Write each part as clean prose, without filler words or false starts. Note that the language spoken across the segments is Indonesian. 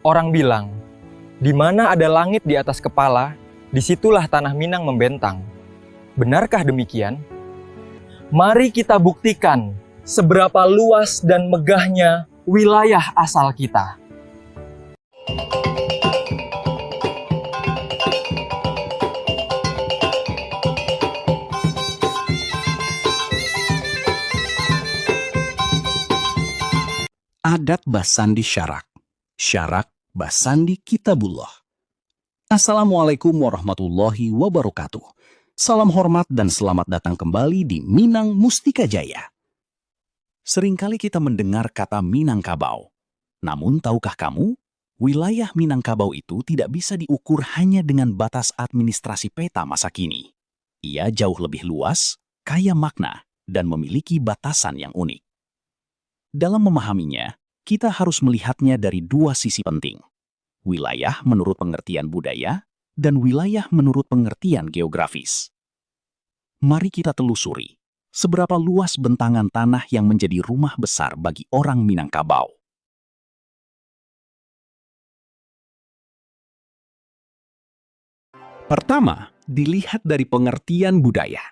Orang bilang, di mana ada langit di atas kepala, disitulah tanah Minang membentang. Benarkah demikian? Mari kita buktikan seberapa luas dan megahnya wilayah asal kita. Adat Basandi Syarak, Syarak Basandi Kitabullah. Assalamualaikum warahmatullahi wabarakatuh. Salam hormat dan selamat datang kembali di Minang Mustika Jaya. Seringkali kita mendengar kata Minangkabau. Namun tahukah kamu, wilayah Minangkabau itu tidak bisa diukur hanya dengan batas administrasi peta masa kini. Ia jauh lebih luas, kaya makna, dan memiliki batasan yang unik. Dalam memahaminya, kita harus melihatnya dari dua sisi penting. Wilayah menurut pengertian budaya dan wilayah menurut pengertian geografis. Mari kita telusuri seberapa luas bentangan tanah yang menjadi rumah besar bagi orang Minangkabau. Pertama, dilihat dari pengertian budaya.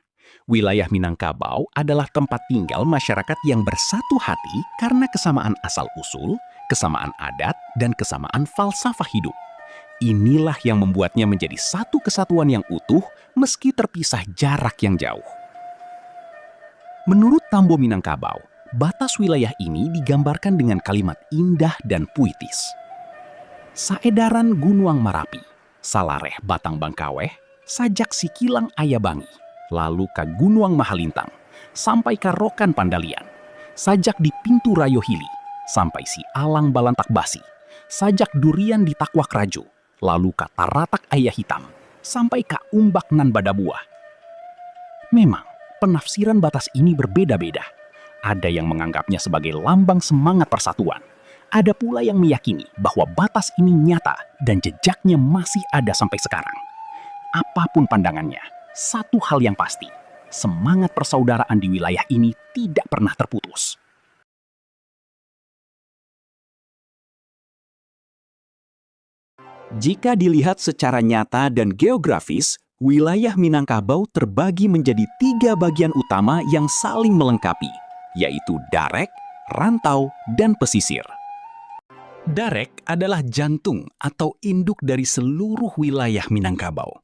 Wilayah Minangkabau adalah tempat tinggal masyarakat yang bersatu hati karena kesamaan asal-usul, kesamaan adat, dan kesamaan falsafah hidup. Inilah yang membuatnya menjadi satu kesatuan yang utuh meski terpisah jarak yang jauh. Menurut Tambo Minangkabau, batas wilayah ini digambarkan dengan kalimat indah dan puitis. Saedaran Gunuang Marapi, Salareh Batang Bangkaweh, Sajak Sikilang Ayabangi, lalu ka Gunuang Mahalintang, sampai ka Rokan Pandalian, sajak di Pintu Rayohili, sampai si Alang Balantak Basi, sajak Durian di Takwak Rajo, lalu ka Taratak Ayah Hitam, sampai ka Umbak Nan Badabuah. Memang, penafsiran batas ini berbeda-beda. Ada yang menganggapnya sebagai lambang semangat persatuan. Ada pula yang meyakini bahwa batas ini nyata dan jejaknya masih ada sampai sekarang. Apapun pandangannya, satu hal yang pasti, semangat persaudaraan di wilayah ini tidak pernah terputus. Jika dilihat secara nyata dan geografis, wilayah Minangkabau terbagi menjadi 3 bagian utama yang saling melengkapi, yaitu Darek, Rantau, dan Pesisir. Darek adalah jantung atau induk dari seluruh wilayah Minangkabau.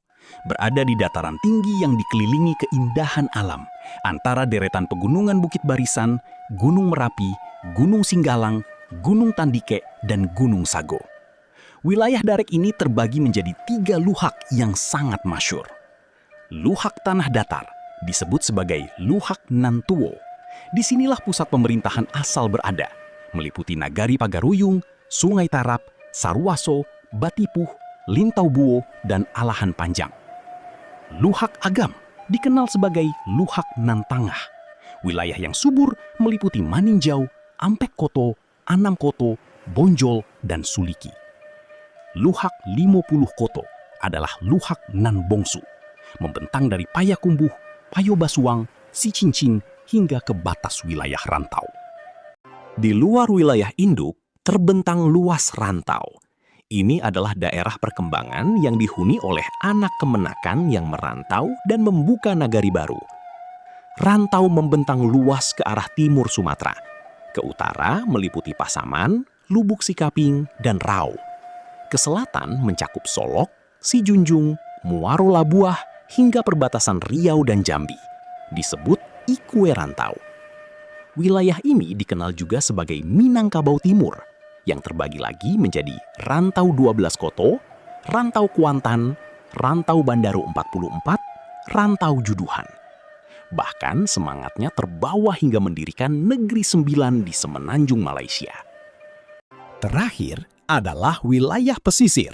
Berada di dataran tinggi yang dikelilingi keindahan alam antara deretan pegunungan Bukit Barisan, Gunung Merapi, Gunung Singgalang, Gunung Tandike, dan Gunung Sago. Wilayah Darek ini terbagi menjadi 3 luhak yang sangat masyhur. Luhak Tanah Datar disebut sebagai Luhak Nantuo. Disinilah pusat pemerintahan asal berada, meliputi Nagari Pagaruyung, Sungai Tarap, Sarwaso, Batipuh, Lintau Buo, dan Alahan Panjang. Luhak Agam dikenal sebagai Luhak Nantangah. Wilayah yang subur meliputi Maninjau, Ampek Koto, Anam Koto, Bonjol, dan Suliki. Luhak 50 Koto adalah Luhak Nan Bongsu, membentang dari Payakumbuh, Payobasuang, Sicincing, hingga ke batas wilayah Rantau. Di luar wilayah induk, terbentang luas Rantau. Ini adalah daerah perkembangan yang dihuni oleh anak kemenakan yang merantau dan membuka nagari baru. Rantau membentang luas ke arah timur Sumatera. Ke utara meliputi Pasaman, Lubuk Sikaping, dan Rau. Ke selatan mencakup Solok, Sijunjung, Muaro Labuah, hingga perbatasan Riau dan Jambi. Disebut Ikue Rantau. Wilayah ini dikenal juga sebagai Minangkabau Timur, yang terbagi lagi menjadi Rantau 12 Koto, Rantau Kuantan, Rantau Bandaru 44, Rantau Juduhan. Bahkan semangatnya terbawa hingga mendirikan Negeri Sembilan di Semenanjung Malaysia. Terakhir adalah wilayah pesisir.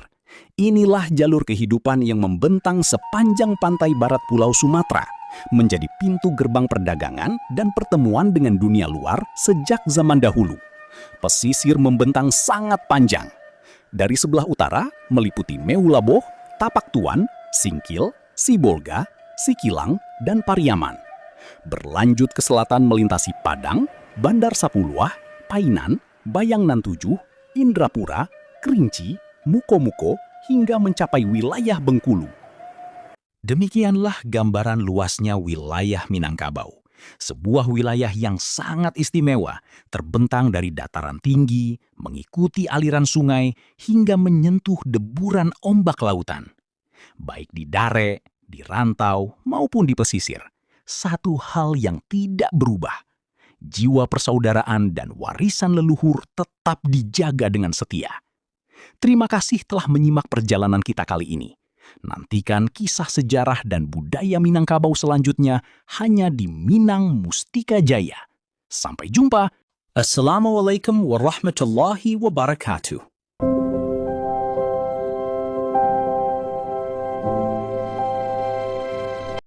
Inilah jalur kehidupan yang membentang sepanjang pantai barat Pulau Sumatera, menjadi pintu gerbang perdagangan dan pertemuan dengan dunia luar sejak zaman dahulu. Pesisir membentang sangat panjang. Dari sebelah utara meliputi Meulaboh, Tapak Tuan, Singkil, Sibolga, Sikilang, dan Pariaman. Berlanjut ke selatan melintasi Padang, Bandar Sapuluah, Painan, Bayang Nan 7, Indrapura, Kerinci, Muko-Muko, hingga mencapai wilayah Bengkulu. Demikianlah gambaran luasnya wilayah Minangkabau. Sebuah wilayah yang sangat istimewa, terbentang dari dataran tinggi, mengikuti aliran sungai, hingga menyentuh deburan ombak lautan. Baik di Dare, di Rantau, maupun di pesisir, satu hal yang tidak berubah. Jiwa persaudaraan dan warisan leluhur tetap dijaga dengan setia. Terima kasih telah menyimak perjalanan kita kali ini. Nantikan kisah sejarah dan budaya Minangkabau selanjutnya hanya di Minang Mustika Jaya. Sampai jumpa. Assalamualaikum warahmatullahi wabarakatuh.